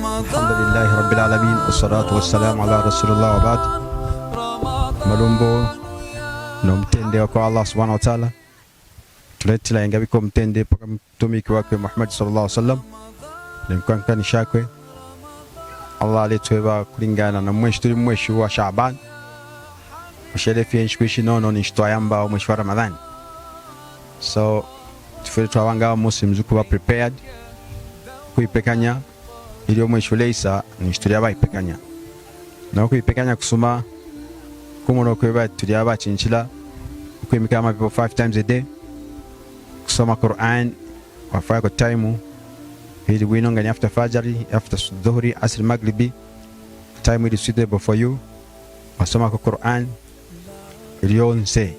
Alhamdulillahi Rabbil Alamin, wassalatu wassalamu ala Rasulullah wa ba'd. Malumbo nomtende kwa Allah subhanahu wa ta'ala, tuletela ingabiko mtende paka mtumiki wake Muhammad sallallahu alaihi wasallam limkankani shakwe Allah alitweba kulingana na mweshi wa Shaaban mshelefi nshikuishi nono ni shitoyamba wa mweshi wa Ramadhan. So tufere twawanga Muslims kuba prepared kuipekanya ili mweshi leisa ni shitoyaba ipekanya na kuipekanya kusoma kumuno kweba tuliyaba chinchila kuimika ama people 5 times a day kusoma Quran kwa faya time ili winonga ni after fajari, after dhuhri, asr, maghribi, time is suitable for you. Wasoma Quran iliyonse.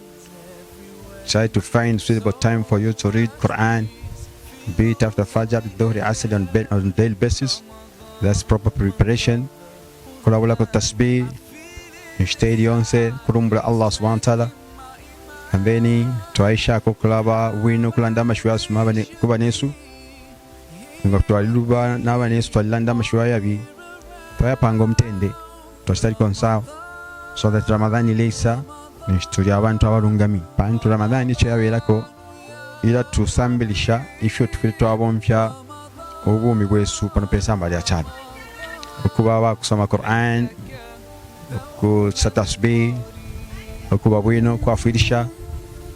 Try to find suitable time for you to read Quran, be it after fajr, dhuhri, asr on daily basis. That's proper preparation. Kulawala ko tasbih, ishtay iliyonse, kurumbula Allah subhanahu wa ta'ala. And then tuaisha kukulaba wino kulandama shwaya sumabani kubanesu. Ngakutwaliluba n'abanesu twalilanda amashuri yabi twayapanga omutende twasitali konsawo so that Ramadhan leisa tuli abantu abalungami bantu Ramadhan kyo yabeerako era tusambilisha ifyo tufire twabompya obuumi bwesu pano pesamba lya kyalo okuba kusoma Quran, okusa tasbih, okuba bwino kwafirisha.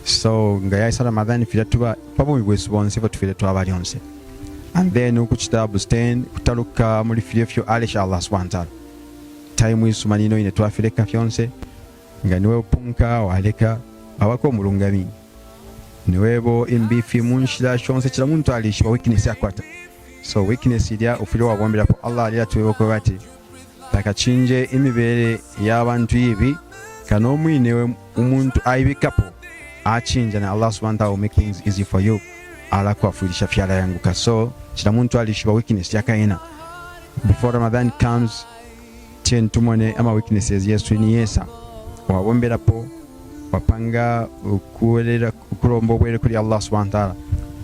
So nga yaisa Ramadhan fira tuba pabuumi bwesu bonse fo tufire twabali onse. And then ukuchita abstain kutaluka muri filefyo alisha Allah subhanahu wa ta'ala. Time isu manino ine twafireka fyonse nga niwe upunka waleka abako mulungami. Niwebo imbifi munshira shonse kila muntu alisha weakness yakwata. So weakness idia ufilo wabombera po Allah alia tuweko bati takachinje imibere y'abantu ibi kano mwinewe umuntu aibikapo achinja na Allah subhanahu wa ta'ala will make things easy for you. Ala kuafirisha fyala yanguka. So kila muntu alishiba weakness yakaina. Before Ramadan comes chen tumone ama weaknesses yesu ni yesa wabombera po wapanga ukuelera ukurombo bwere kuri Allah subhanahu wa ta'ala,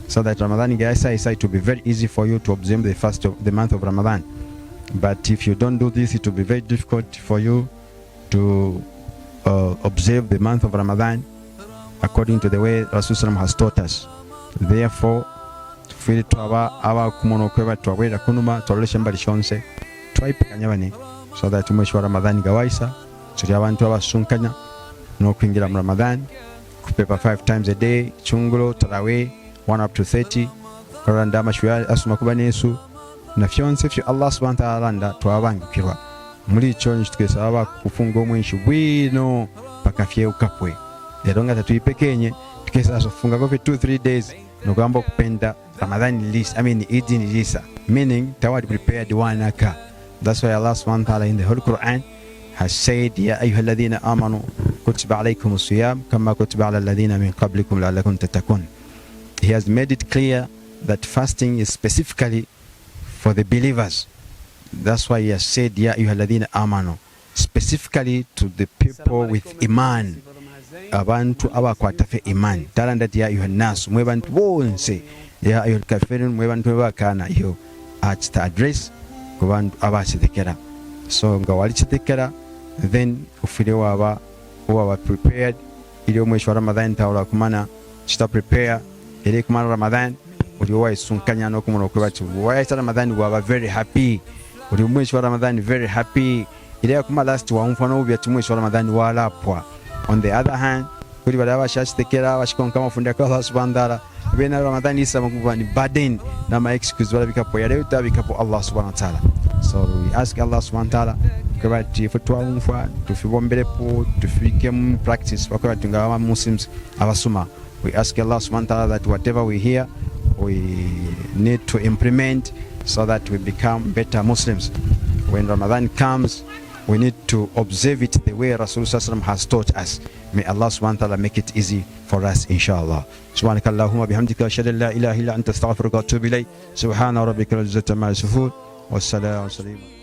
so that Ramadan gaisa it will be very easy for you to observe the month of Ramadan. But if you don't do this, it will be very difficult for you to observe the month of Ramadan according to the way Rasulullah has taught us. Therefore fili twaba aba kumono kweba twabwera kunuma tolesha mbali shonse twayipekanya bane so that umweshi wa Ramadhan gawaisa tuli abantu abasunkanya no kwingira mu Ramadan kupepa 5 times a day chungulo tarawih 1 up to 30 koranda mashwa asuma kubanesu na fyonse fyo Allah subhanahu wa ta'ala nda twabangikirwa muri cyo nishtukesa aba kufunga omwenshi bwino pakafye ukapwe leronga tatuipekenye tukesa sofunga kwa 2-3 days nogamba kupenda Ramadan list, Eid lisa, meaning tawad prepared one aka. That's why Allah subhanahu wa ta'ala in the Holy Quran has said, Ya ayyuhalladhina amanu kutiba alaykumus siyam kama kutiba ala alladhina min qablikum la'allakum tattaqun. He has made it clear that fasting is specifically for the believers. That's why he has said, Ya ayyuhalladhina amanu, specifically to the people with iman. Abantu abakwatafe iman talandati ya yuhannas mwebantu bonse ya ayul kafirun mwebantu bakana yo achita address kubantu abachitekera. So nga walichitekera then ufile waba prepared ili omweshi wa Ramadhan tawala kumana chita prepare ili kumana Ramadhan uliwa isunkanya no kumuno kwebati wa Ramadhan waba very happy uli omweshi wa Ramadhan very happy ili kuma last wa mfano ubya tumweshi wa Ramadhan walapwa. On the other hand, kuri badawa shachitekera bashikonka mafunda kwa Allah subhanahu wa ta'ala bena Ramadan isa makuba ni burden na ma excuse wala bikapo yale utabikapo Allah subhanahu wa ta'ala. So we ask Allah subhanahu wa ta'ala kwati futwa umfa tufibombere po tufike mu practice wakati tungawa Muslims abasuma. We ask Allah subhanahu wa ta'ala that whatever we hear we need to implement so that we become better Muslims. When Ramadan comes, we need to observe it the way Rasulullah has taught us. May Allah subhanahu wa ta'ala make it easy for us, inshallah. Subhanakallahumma bihamdika ashhadu an la ilaha illa anta astaghfiruka wa atubu ilayk. Subhana rabbika rabbil izzati amma yasifun. Wassalamu alaykum.